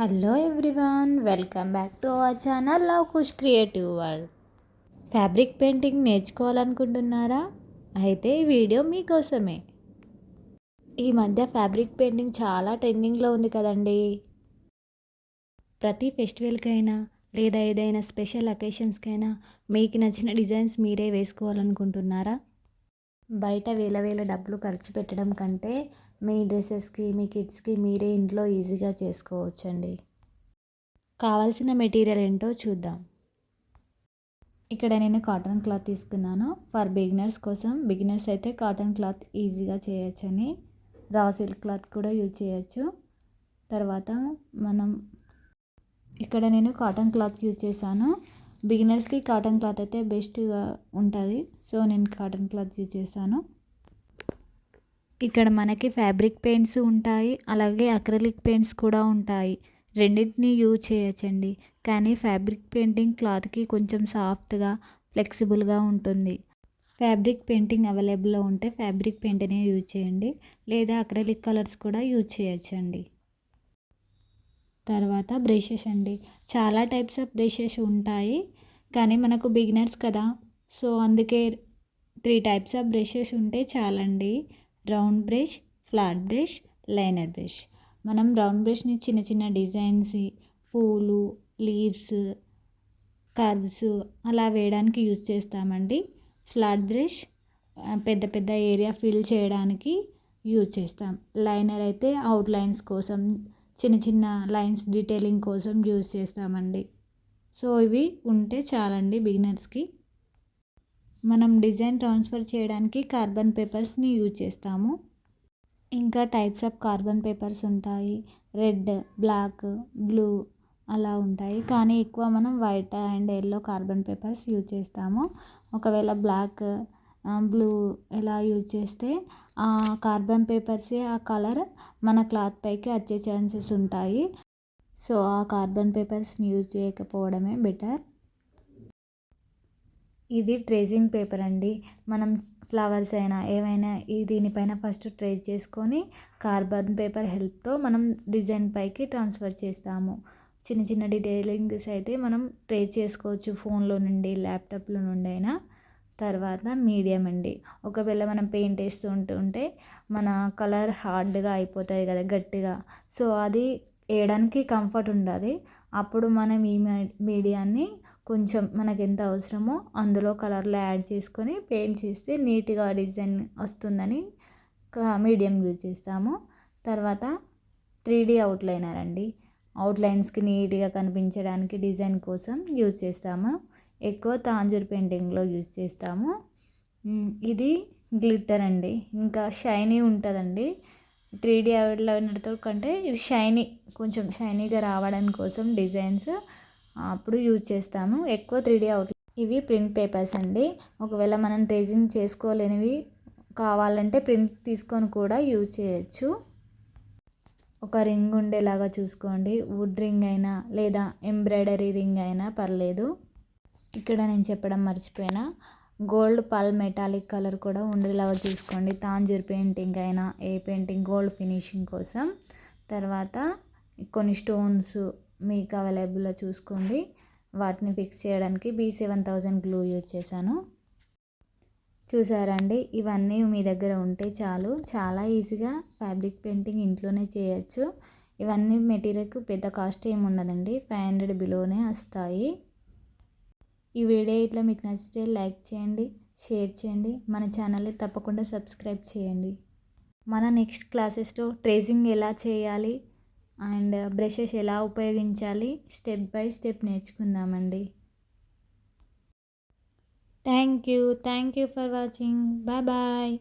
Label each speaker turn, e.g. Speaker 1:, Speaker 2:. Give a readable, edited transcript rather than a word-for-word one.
Speaker 1: Hello everyone, welcome back to our channel Luv Kush Creative World. Fabric painting నేర్చుకోవాలనుకుంటున్నారా? అయితే ఈ video మీకోసమే. ఈ మధ్య ఫ్యాబ్రిక్ పెయింటింగ్ చాలా ట్రెండింగ్లో ఉంది కదండి. ప్రతి ఫెస్టివల్కైనా లేదా ఏదైనా స్పెషల్ అకేషన్స్కైనా మీకు నచ్చిన డిజైన్స్ మీరే వేసుకోవాలనుకుంటున్నారా? బయట వేల డబ్బులు ఖర్చు పెట్టడం కంటే మీ డ్రెస్సెస్కి, మీ కిడ్స్కి మీరే ఇంట్లో ఈజీగా చేసుకోవచ్చండి. కావాల్సిన మెటీరియల్ ఏంటో చూద్దాం. ఇక్కడ నేను కాటన్ క్లాత్ తీసుకున్నాను. ఫర్ బిగినర్స్ కోసం, బిగినర్స్ అయితే కాటన్ క్లాత్ ఈజీగా చేయొచ్చని రా సిల్క్ క్లాత్ కూడా యూజ్ చేయొచ్చు. తర్వాత ఇక్కడ నేను కాటన్ క్లాత్ యూజ్ చేశాను. బిగినర్స్కి కాటన్ క్లాత్ అయితే బెస్ట్గా ఉంటుంది. సో నేను కాటన్ క్లాత్ యూజ్ చేశాను. ఇక్కడ మనకి ఫ్యాబ్రిక్ పెయింట్స్ ఉంటాయి, అలాగే అక్రిలిక్ పెయింట్స్ కూడా ఉంటాయి. రెండింటిని యూజ్ చేయొచ్చండి. కానీ ఫ్యాబ్రిక్ పెయింటింగ్ క్లాత్కి కొంచెం సాఫ్ట్గా, ఫ్లెక్సిబుల్గా ఉంటుంది. ఫ్యాబ్రిక్ పెయింటింగ్ అవైలబుల్లో ఉంటే ఫ్యాబ్రిక్ పెయింట్నే యూజ్ చేయండి, లేదా అక్రిలిక్ కలర్స్ కూడా యూజ్ చేయొచ్చండి. తర్వాత బ్రషెస్ అండి. చాలా టైప్స్ ఆఫ్ బ్రషెస్ ఉంటాయి, కానీ మనకు బిగినర్స్ కదా, సో అందుకే 3 టైప్స్ ఆఫ్ బ్రషెస్ ఉంటే చాలండి. Round brush, flat brush, liner brush. మనం రౌండ్ బ్రష్ని చిన్న చిన్న డిజైన్స్, పూలు, లీవ్స్, కర్వ్స్ అలా వేయడానికి యూజ్ చేస్తామండి. ఫ్లాట్ బ్రష్ పెద్ద పెద్ద ఏరియా ఫిల్ చేయడానికి యూజ్ చేస్తాం. లైనర్ అయితే అవుట్లైన్స్ కోసం, చిన్న చిన్న లైన్స్ డీటెయిలింగ్ కోసం యూజ్ చేస్తామండి. సో ఇవి ఉంటే చాలండి బిగినర్స్కి. మనం డిజైన్ ట్రాన్స్ఫర్ చేయడానికి కార్బన్ పేపర్స్ని యూజ్ చేస్తాము. ఇంకా టైప్స్ ఆఫ్ కార్బన్ పేపర్స్ ఉంటాయి. రెడ్, బ్లాక్, బ్లూ అలా ఉంటాయి, కానీ ఎక్కువ మనం white and yellow carbon papers use చేస్తాము. ఒకవేళ బ్లాక్, బ్లూ ఎలా యూజ్ చేస్తే ఆ కార్బన్ పేపర్సే ఆ కలర్ మన క్లాత్ పైకి వచ్చే ఛాన్సెస్ ఉంటాయి. సో ఆ కార్బన్ పేపర్స్ని యూజ్ చేయకపోవడమే బెటర్. ఇది ట్రేసింగ్ పేపర్ అండి. మనం ఫ్లవర్స్ అయినా ఏవైనా దీనిపైన ఫస్ట్ ట్రేస్ చేసుకొని కార్బన్ పేపర్ హెల్ప్తో మనం డిజైన్ పైకి ట్రాన్స్ఫర్ చేస్తాము. చిన్న చిన్న డీటెయిలింగ్స్ అయితే మనం ట్రేస్ చేసుకోవచ్చు ఫోన్లో నుండి, ల్యాప్టాప్లో నుండి అయినా. తర్వాత మీడియం అండి. ఒకవేళ మనం పెయింట్ వేస్తూ ఉంటే మన కలర్ హార్డ్గా అయిపోతుంది కదా, గట్టిగా. సో అది వేయడానికి కంఫర్ట్ ఉండదు. అప్పుడు మనం ఈ మీడియాన్ని కొంచెం మనకు ఎంత అవసరమో అందులో కలర్లు యాడ్ చేసుకొని పెయింట్ చేస్తే నీట్గా డిజైన్ వస్తుందని మీడియం యూజ్ చేస్తాము. తర్వాత 3D అవుట్లైనర్ అండి. అవుట్లైన్స్కి నీట్గా కనిపించడానికి డిజైన్ కోసం యూజ్ చేస్తాము. ఎక్కువ తాంజూర్ పెయింటింగ్లో యూజ్ చేస్తాము. ఇది గ్లిట్టర్ అండి. ఇంకా షైనీ ఉంటుందండి. 3D అవుట్లైనర్తో కంటే ఇది కొంచెం షైనీగా రావడం కోసం డిజైన్స్ అప్పుడు యూజ్ చేస్తాము. ఎక్కువ 3D అవుట్లైన్. ఇవి ప్రింట్ పేపర్స్ అండి. ఒకవేళ మనం ట్రేసింగ్ చేసుకోలేనివి కావాలంటే ప్రింట్ తీసుకొని కూడా యూజ్ చేయొచ్చు. ఒక రింగ్ ఉండేలాగా చూసుకోండి. వుడ్ రింగ్ అయినా లేదా ఎంబ్రాయిడరీ రింగ్ అయినా పర్లేదు. ఇక్కడ నేను చెప్పడం మర్చిపోయినా, గోల్డ్ పల్ మెటాలిక్ కలర్ కూడా ఉండేలాగా చూసుకోండి. తాంజూర్ పెయింటింగ్ అయినా ఏ పెయింటింగ్ గోల్డ్ ఫినిషింగ్ కోసం. తర్వాత కొన్ని స్టోన్స్ మీకు అవైలబుల్లో చూసుకోండి. వాటిని ఫిక్స్ చేయడానికి B7000 గ్లూ యూజ్ చేశాను. చూసారండి, ఇవన్నీ మీ దగ్గర ఉంటే చాలు. చాలా ఈజీగా ఫ్యాబ్రిక్ పెయింటింగ్ ఇంట్లోనే చేయొచ్చు. ఇవన్నీ మెటీరియల్కి పెద్ద కాస్ట్ ఏమి ఉండదండి, 500 బిలోనే వస్తాయి. ఈ వీడియో ఇట్లా మీకు నచ్చితే లైక్ చేయండి, షేర్ చేయండి, మన ఛానల్ని తప్పకుండా సబ్స్క్రైబ్ చేయండి. మన నెక్స్ట్ క్లాసెస్లో ట్రేసింగ్ ఎలా చేయాలి అండ్ బ్రషెస్ ఎలా ఉపయోగించాలి స్టెప్ బై స్టెప్ నేర్చుకుందామండి. Thank you for watching. Bye.